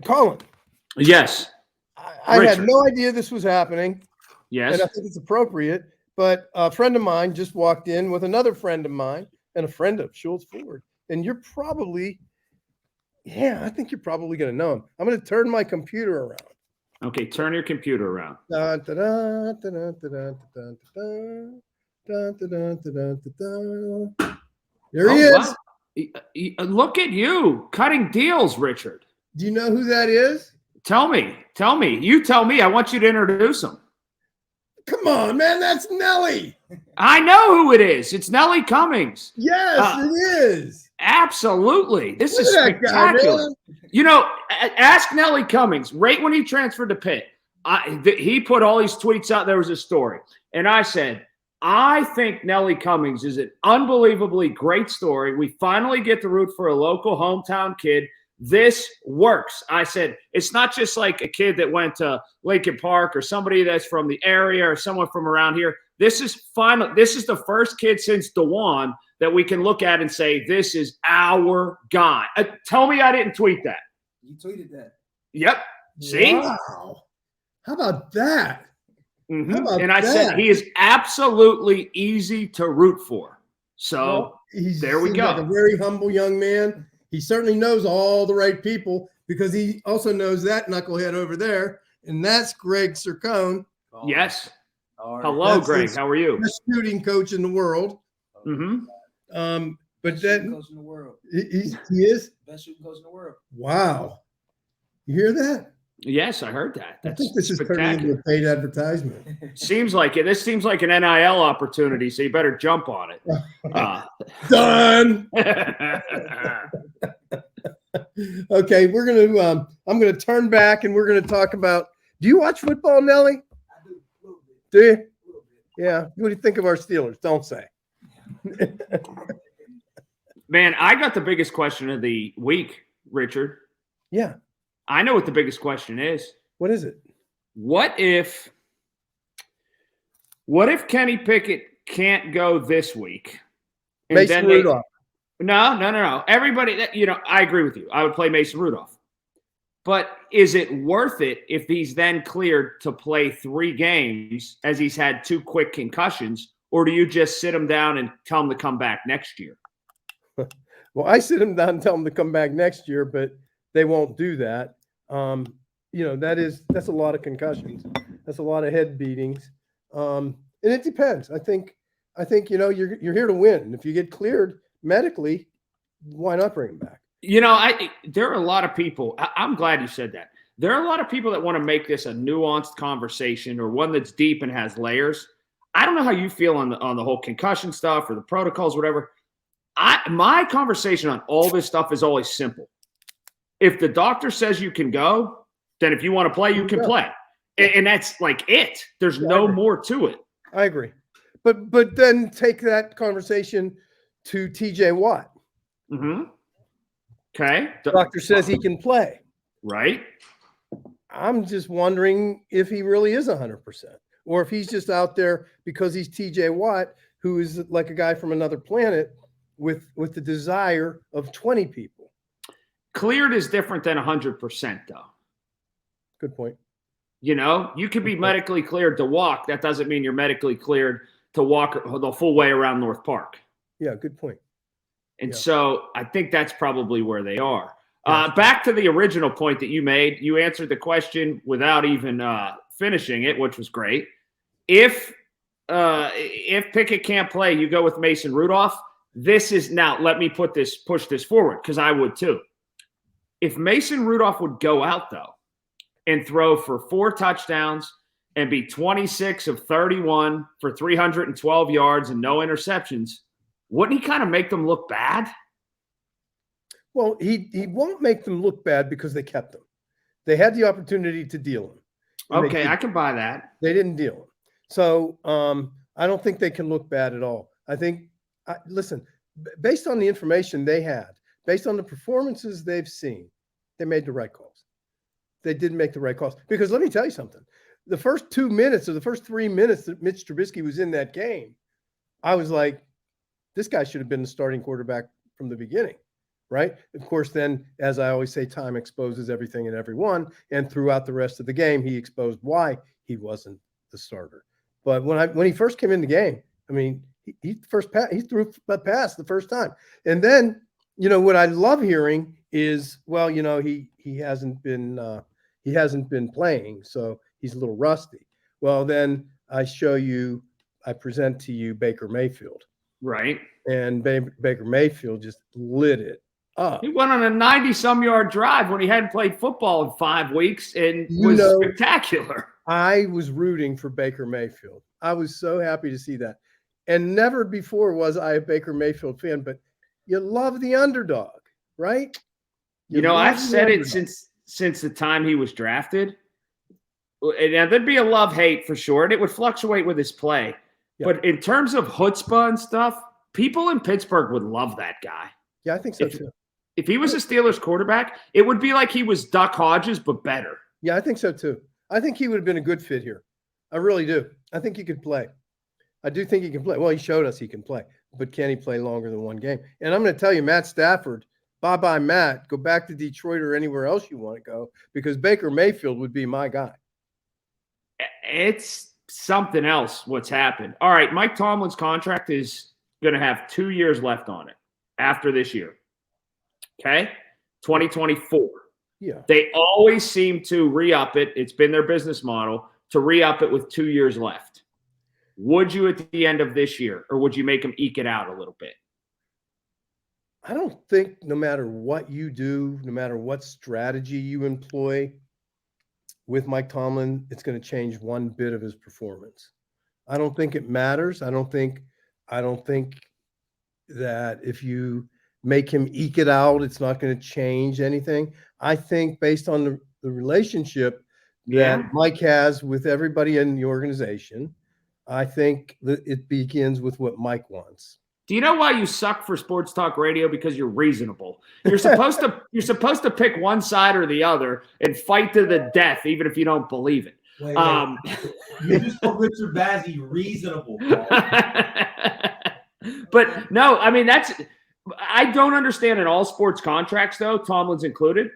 Colin. Yes. I had no idea this was happening. Yes. And I think it's appropriate. But a friend of mine just walked in with another friend of mine and a friend of Schultz Ford. And you're probably, I think you're probably going to know him. I'm going to turn my computer around. Okay, turn your computer around. There he is. Wow. Look at you cutting deals, Richard. Do you know who that is? Tell me. You tell me. I want you to introduce him. Come on, man. That's Nelly. I know who it is. It's Nelly Cummings. Yes, it is. Absolutely. This is spectacular. Ask Nelly Cummings. Right when he transferred to Pitt, he put all these tweets out. There was a story. And I said, I think Nelly Cummings is an unbelievably great story. We finally get to root for a local hometown kid. This works. I said, it's not just like a kid that went to Lincoln Park or somebody that's from the area or someone from around here. This is final. This is the first kid since DeJuan that we can look at and say, this is our guy. Tell me I didn't tweet that. You tweeted that. Yep. See? Wow. How about that? Mm-hmm. How about I said he is absolutely easy to root for. So there we go. Like a very humble young man. He certainly knows all the right people because he also knows that knucklehead over there, and that's Greg Sircone. Yes. Hello, Greg. How are you? Best shooting coach in the world. Mm-hmm. But then coach in the world. He is best shooting coach in the world. Wow. You hear that? Yes, I heard that. I think this is turning into a paid advertisement. Seems like it. This seems like an NIL opportunity, so you better jump on it. Done. Okay, I'm gonna turn back and we're gonna talk about. Do you watch football, Nelly? I do. A little bit. Do you? A little bit. Yeah. What do you think of our Steelers? Don't say. Man, I got the biggest question of the week, Richard. Yeah. I know what the biggest question is. What is it? What if Kenny Pickett can't go this week? Mason Rudolph. No. Everybody, I agree with you. I would play Mason Rudolph. But is it worth it if he's then cleared to play 3 games as he's had 2 quick concussions, or do you just sit him down and tell him to come back next year? Well, I sit him down and tell him to come back next year, but they won't do that. That's a lot of concussions. That's a lot of head beatings. And it depends. I think you're here to win. And if you get cleared medically, why not bring him back? There are a lot of people. I'm glad you said that. There are a lot of people that want to make this a nuanced conversation or one that's deep and has layers. I don't know how you feel on the whole concussion stuff or the protocols, whatever. My conversation on all this stuff is always simple. If the doctor says you can go, then if you want to play, you can play. And that's like it. There's no more to it. I agree. But then take that conversation to TJ Watt. Mm-hmm. Okay. The doctor says he can play. Right. I'm just wondering if he really is 100%. Or if he's just out there because he's TJ Watt, who is like a guy from another planet with the desire of 20 people. Cleared is different than 100%, though. Good point. You could be medically cleared to walk. That doesn't mean you're medically cleared to walk the full way around North Park. Yeah, good point. And so I think that's probably where they are. Back to the original point that you made. You answered the question without even finishing it, which was great. If Pickett can't play, you go with Mason Rudolph. This is now. Let me push this forward because I would too. If Mason Rudolph would go out though and throw for 4 touchdowns and be 26 of 31 for 312 yards and no interceptions, wouldn't he kind of make them look bad? Well, he won't make them look bad because they kept him. They had the opportunity to deal him. Okay, I can buy that. They didn't deal him. So I don't think they can look bad at all. I think, listen, based on the information they had, based on the performances they've seen, they made the right calls. They did make the right calls. Because let me tell you something. The first 2 minutes or the first 3 minutes that Mitch Trubisky was in that game, I was like, this guy should have been the starting quarterback from the beginning. right? Of course, then, as I always say, time exposes everything and everyone. And throughout the rest of the game, he exposed why he wasn't the starter. But when he first came in the game, I mean, he threw a pass the first time. And then, what I love hearing is, well, he hasn't been playing, so he's a little rusty. Well, then I present to you Baker Mayfield. Right. And Baker Mayfield just lit it up. He went on a 90-some yard drive when he hadn't played football in 5 weeks and was spectacular. I was rooting for Baker Mayfield. I was so happy to see that. And never before was I a Baker Mayfield fan, but you love the underdog, right? I've said it since the time he was drafted. And there'd be a love-hate for sure, and it would fluctuate with his play. Yeah. But in terms of chutzpah and stuff, people in Pittsburgh would love that guy. Yeah, I think so too. If he was a Steelers quarterback, it would be like he was Duck Hodges, but better. Yeah, I think so too. I think he would have been a good fit here. I really do. I think he could play. I do think he can play. Well, he showed us he can play, but can he play longer than one game? And I'm going to tell you, Matt Stafford, bye-bye, Matt. Go back to Detroit or anywhere else you want to go, because Baker Mayfield would be my guy. It's something else what's happened. All right, Mike Tomlin's contract is going to have 2 years left on it after this year. Okay? 2024. Yeah. They always seem to re-up it. It's been their business model to re-up it with 2 years left. Would you at the end of this year, or would you make him eke it out a little bit? I don't think no matter what you do, no matter what strategy you employ with Mike Tomlin, it's going to change one bit of his performance. I don't think it matters. I don't think that if you make him eke it out, it's not going to change anything. I think based on the relationship that Mike has with everybody in the organization, I think that it begins with what Mike wants. Do you know why you suck for sports talk radio? Because you're reasonable. You're supposed to pick one side or the other and fight to the death, even if you don't believe it. Wait. You just called Richard Bazzy reasonable. But no, I mean, I don't understand in all sports contracts, though, Tomlin's included,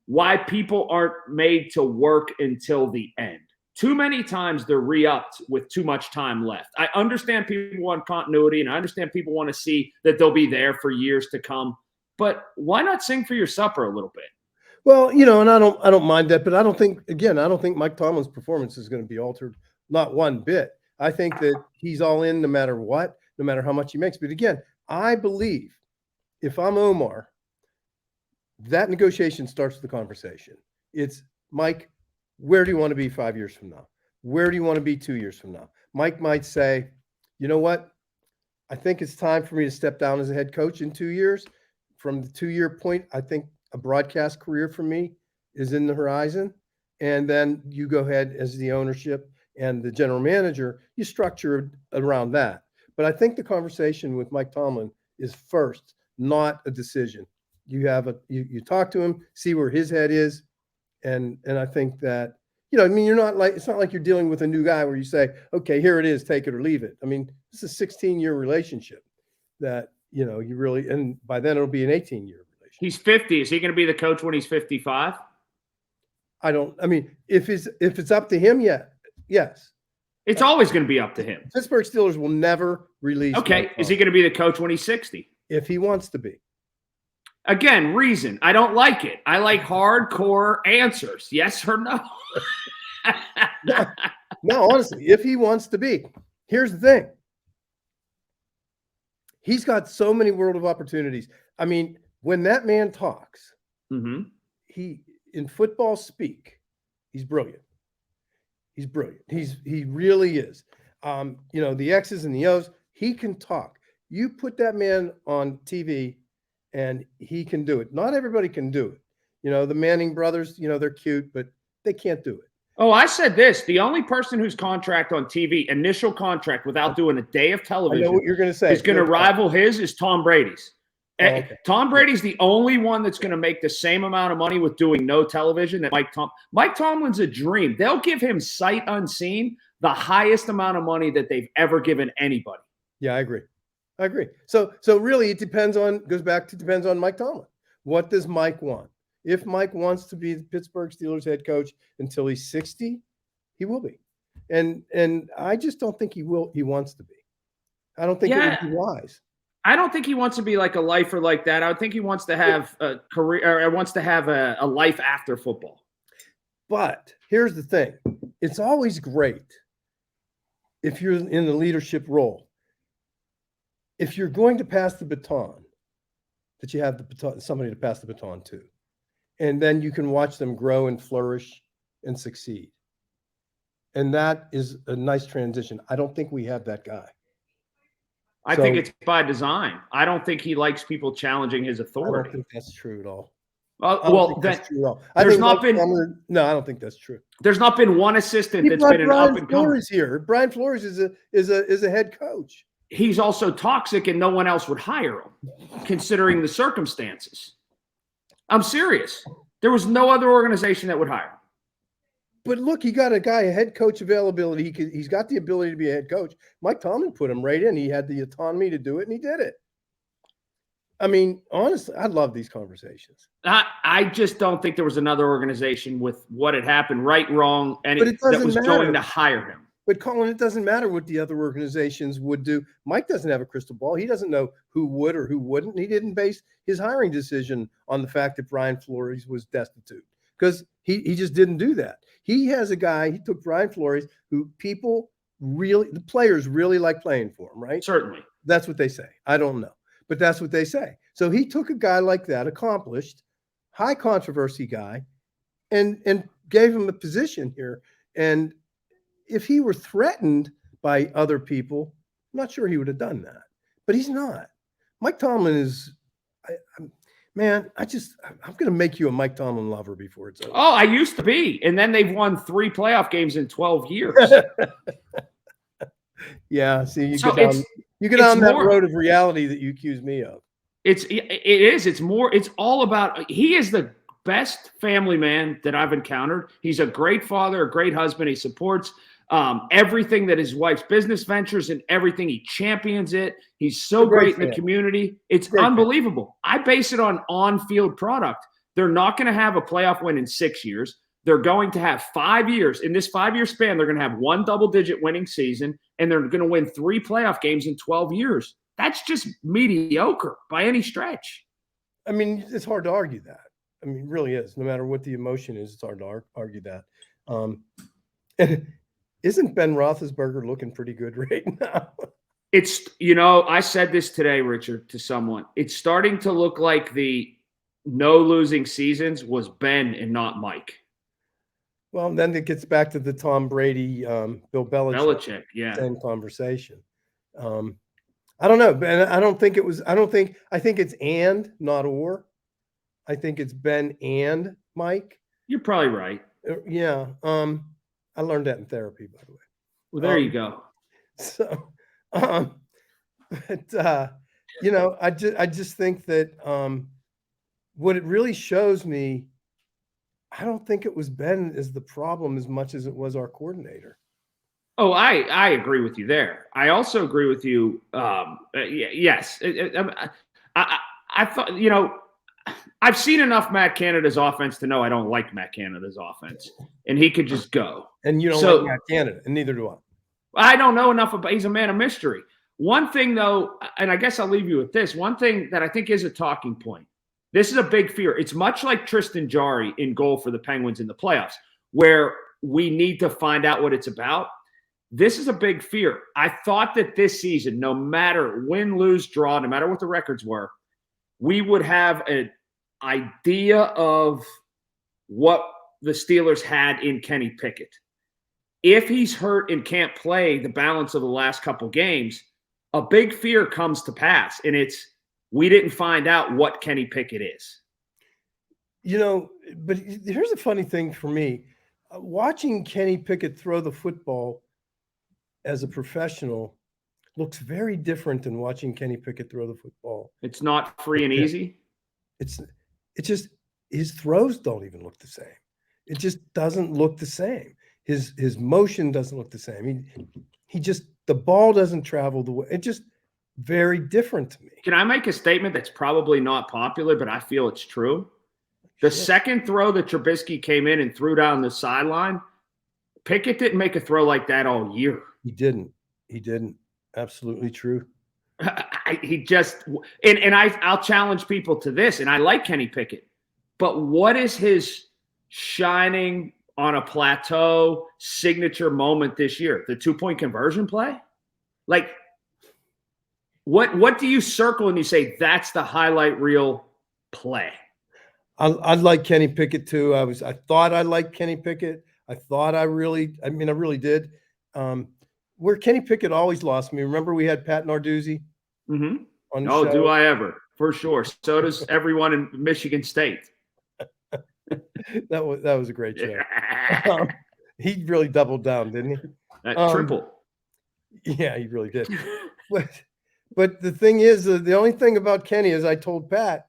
why people aren't made to work until the end. Too many times they're re-upped with too much time left. I understand people want continuity, and I understand people want to see that they'll be there for years to come. But why not sing for your supper a little bit? Well, and I don't mind that, but I don't think Mike Tomlin's performance is going to be altered, not one bit. I think that he's all in no matter what, no matter how much he makes. But again, I believe if I'm Omar, that negotiation starts the conversation. It's, Mike, where do you want to be 5 years from now? Where do you want to be 2 years from now? Mike might say, you know what? I think it's time for me to step down as a head coach in 2 years. From the 2-year point, I think a broadcast career for me is in the horizon. And then you go ahead as the ownership and the general manager, you structure around that. But I think the conversation with Mike Tomlin is first, not a decision. You talk to him, see where his head is. And I think that, it's not like you're dealing with a new guy where you say, okay, here it is, take it or leave it. I mean, this is a 16-year relationship that, you really, and by then it'll be an 18-year relationship. He's 50. Is he going to be the coach when he's 55? If it's up to him, yes. It's always going to be up to him. Pittsburgh Steelers will never release. Okay. Is he going to be the coach when he's 60? If he wants to be. Again, reason. I don't like it. I like hardcore answers. Yes or no? No, honestly, if he wants to be. Here's the thing. He's got so many world of opportunities. I mean, when that man talks, he in football speak, he's brilliant. He's brilliant. He really is. The X's and the O's, he can talk. You put that man on TV and he can do it. Not everybody can do it. The Manning brothers, they're cute, but they can't do it. Oh, I said this. The only person whose contract on TV, initial contract without doing a day of television, I know what you're going to say, is going to rival his is Tom Brady's. Oh, okay. Tom Brady's the only one that's going to make the same amount of money with doing no television that Mike Tomlin's a dream. They'll give him sight unseen the highest amount of money that they've ever given anybody. Yeah, I agree. So really it depends on Mike Tomlin. What does Mike want? If Mike wants to be the Pittsburgh Steelers head coach until he's 60, he will be. And I just don't think he wants to be. I don't think it would be wise. I don't think he wants to be like a lifer like that. I would think he wants to have a career, or wants to have a life after football. But here's the thing. It's always great if you're in the leadership role. If you're going to pass the baton, that you have somebody to pass the baton to. And then you can watch them grow and flourish and succeed. And that is a nice transition. I don't think we have that guy. I think it's by design. I don't think he likes people challenging his authority. I don't think that's true at all. Well, that's true at all. No, I don't think that's true. There's not been one assistant that's been an up and comer here. Brian Flores is a head coach. He's also toxic, and no one else would hire him, considering the circumstances. I'm serious. There was no other organization that would hire him. But look, he got a head coach availability. He's got the ability to be a head coach. Mike Tomlin put him right in. He had the autonomy to do it, and he did it. I mean, honestly, I love these conversations. I just don't think there was another organization with what had happened, right, wrong, and that was going to hire him. But Colin, it doesn't matter what the other organizations would do. Mike doesn't have a crystal ball. He doesn't know who would or who wouldn't. He didn't base his hiring decision on the fact that Brian Flores was destitute, because he just didn't do that. He has a guy, he took Brian Flores, who the players really like playing for him, right? Certainly. That's what they say. I don't know, but that's what they say. So he took a guy like that, accomplished, high controversy guy, and gave him a position here. And if he were threatened by other people, I'm not sure he would have done that, but he's not. Mike Tomlin is, I'm going to make you a Mike Tomlin lover before it's over. Oh, I used to be. And then they've won 3 playoff games in 12 years. Yeah. See, you get on that road of reality that you accuse me of. It is. It's all about, he is the best family man that I've encountered. He's a great father, a great husband. He supports everything that his wife's business ventures and everything. He champions it. He's so great in the community. It's unbelievable. I base it on-field product. They're not going to have a playoff win in 6 years. They're going to have 5 years. In this 5-year span, they're going to have 1 double-digit winning season, and they're going to win 3 playoff games in 12 years. That's just mediocre by any stretch. I mean, it's hard to argue that. I mean, it really is. No matter what the emotion is, it's hard to argue that. And isn't Ben Roethlisberger looking pretty good right now? It's, I said this today, Richard, to someone. It's starting to look like the no losing seasons was Ben and not Mike. Well, then it gets back to the Tom Brady, Bill Belichick same conversation. I don't know, Ben. I think it's and, not or. I think it's Ben and Mike. You're probably right. Yeah. I learned that in therapy, by the way. Well, there you go. So, but I just think that what it really shows me, I don't think it was Ben is the problem as much as it was our coordinator. Oh, I agree with you there. I also agree with you. Yes, I thought I've seen enough Matt Canada's offense to know I don't like Matt Canada's offense, and he could just go. And you don't like Matt Canada, and neither do I. I don't know enough about. He's a man of mystery. One thing, though, and I guess I'll leave you with this. One thing that I think is a talking point. This is a big fear. It's much like Tristan Jarry in goal for the Penguins in the playoffs, where we need to find out what it's about. This is a big fear. I thought that this season, no matter win, lose, draw, no matter what the records were, we would have an idea of what the Steelers had in Kenny Pickett. If he's hurt and can't play the balance of the last couple games, a big fear comes to pass, and it's we didn't find out what Kenny Pickett is. But here's a funny thing for me. Watching Kenny Pickett throw the football as a professional looks very different than watching Kenny Pickett throw the football. It's not free and easy. It's just his throws don't even look the same. It just doesn't look the same. His motion doesn't look the same. He just the ball doesn't travel the way. It just very different to me. Can I make a statement that's probably not popular, but I feel it's true? The second throw that Trubisky came in and threw down the sideline, Pickett didn't make a throw like that all year. He didn't. Absolutely true. I'll challenge people to this, and I like Kenny Pickett, but what is his shining on a plateau signature moment this year? The 2-point conversion play? Like, what do you circle and you say that's the highlight reel play? I like Kenny Pickett too. I thought I liked Kenny Pickett. I really did. Where Kenny Pickett always lost me. Remember we had Pat Narduzzi on the show? Do I ever? For sure. So does everyone in Michigan State. That was a great show. He really doubled down, didn't he? Triple. Yeah, he really did. But the thing is, the only thing about Kenny is I told Pat,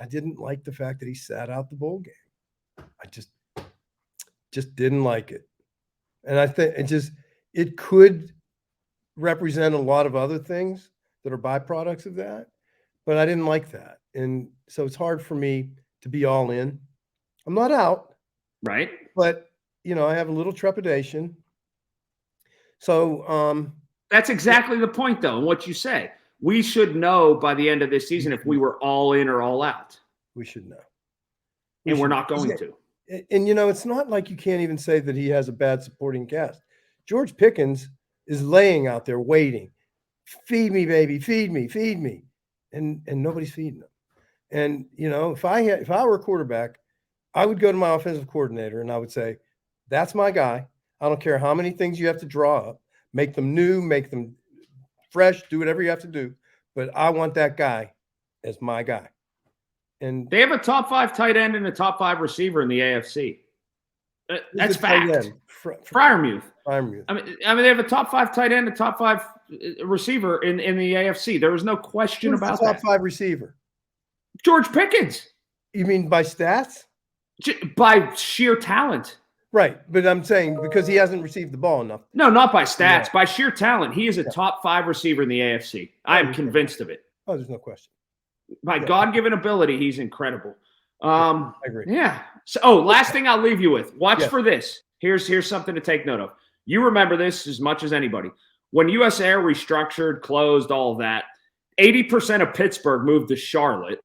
I didn't like the fact that he sat out the bowl game. I just didn't like it. And I think it could represent a lot of other things that are byproducts of that, but I didn't like that. And so it's hard for me to be all in. I'm not out. Right. But, I have a little trepidation. So that's exactly the point, though, and what you say. We should know by the end of this season if we were all in or all out. We should know. We're not going to. And, it's not like you can't even say that he has a bad supporting cast. George Pickens is laying out there waiting. Feed me, baby. Feed me. Feed me. And nobody's feeding him. And, if I were a quarterback, I would go to my offensive coordinator and I would say, that's my guy. I don't care how many things you have to draw up. Make them new, make them fresh, do whatever you have to do. But I want that guy as my guy. And they have a top 5 tight end and a top 5 receiver in the AFC. That's fact. Freiermuth. They have a top 5 tight end, a top 5 receiver in the AFC. There was no question about that. Top 5 receiver. George Pickens. You mean by stats? By sheer talent. Right, but I'm saying because he hasn't received the ball enough. No, not by stats. Yeah. By sheer talent, he is a top 5 receiver in the AFC. I am convinced of it. Oh, there's no question. By God-given ability, he's incredible. I agree. Yeah. So, last thing I'll leave you with. Watch for this. Here's something to take note of. You remember this as much as anybody. When US Air restructured, closed, all of that, 80% of Pittsburgh moved to Charlotte,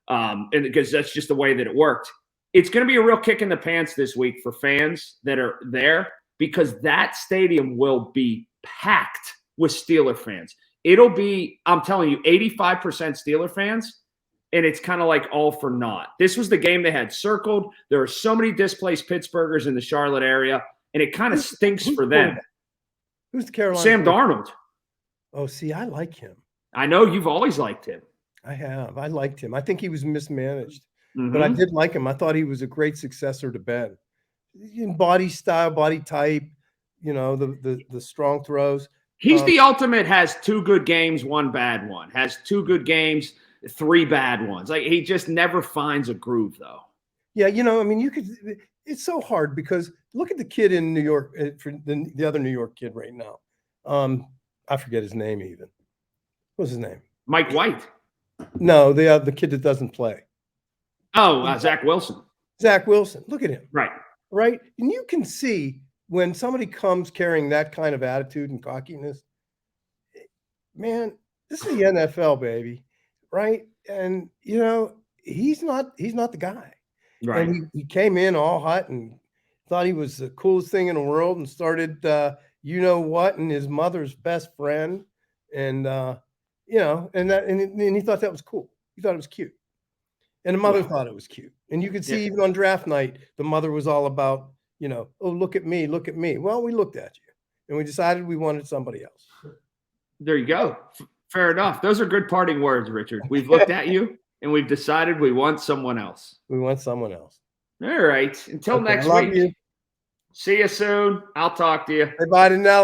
and because that's just the way that it worked. It's going to be a real kick in the pants this week for fans that are there because that stadium will be packed with Steeler fans. It'll be, I'm telling you, 85% Steeler fans, and it's kind of like all for naught. This was the game they had circled. There are so many displaced Pittsburghers in the Charlotte area, and it kind of stinks for them. Who's the Carolina? Sam Darnold. Oh, see, I like him. I know you've always liked him. I have. I liked him. I think he was mismanaged. But I did like him. I thought he was a great successor to Ben. In body style, body type, the strong throws. He's the ultimate, has 2 good games, 1 bad one. Has 2 good games, 3 bad ones. Like, he just never finds a groove, though. Yeah, it's so hard because look at the kid in New York, for the other New York kid right now. I forget his name even. What's his name? Mike White. No, the kid that doesn't play. Oh, Zach Wilson. Zach Wilson. Look at him. Right. And you can see when somebody comes carrying that kind of attitude and cockiness, man, this is the NFL, baby. Right. And, he's not the guy. Right. And he came in all hot and thought he was the coolest thing in the world and started, and his mother's best friend. And, and he thought that was cool. He thought it was cute. And the mother thought it was cute. And you could see even on draft night, the mother was all about, oh, look at me, look at me. Well, we looked at you and we decided we wanted somebody else. There you go. Fair enough. Those are good parting words, Richard. We've looked at you and we've decided we want someone else. We want someone else. All right. Until next week. See you soon. I'll talk to you. Bye-bye now.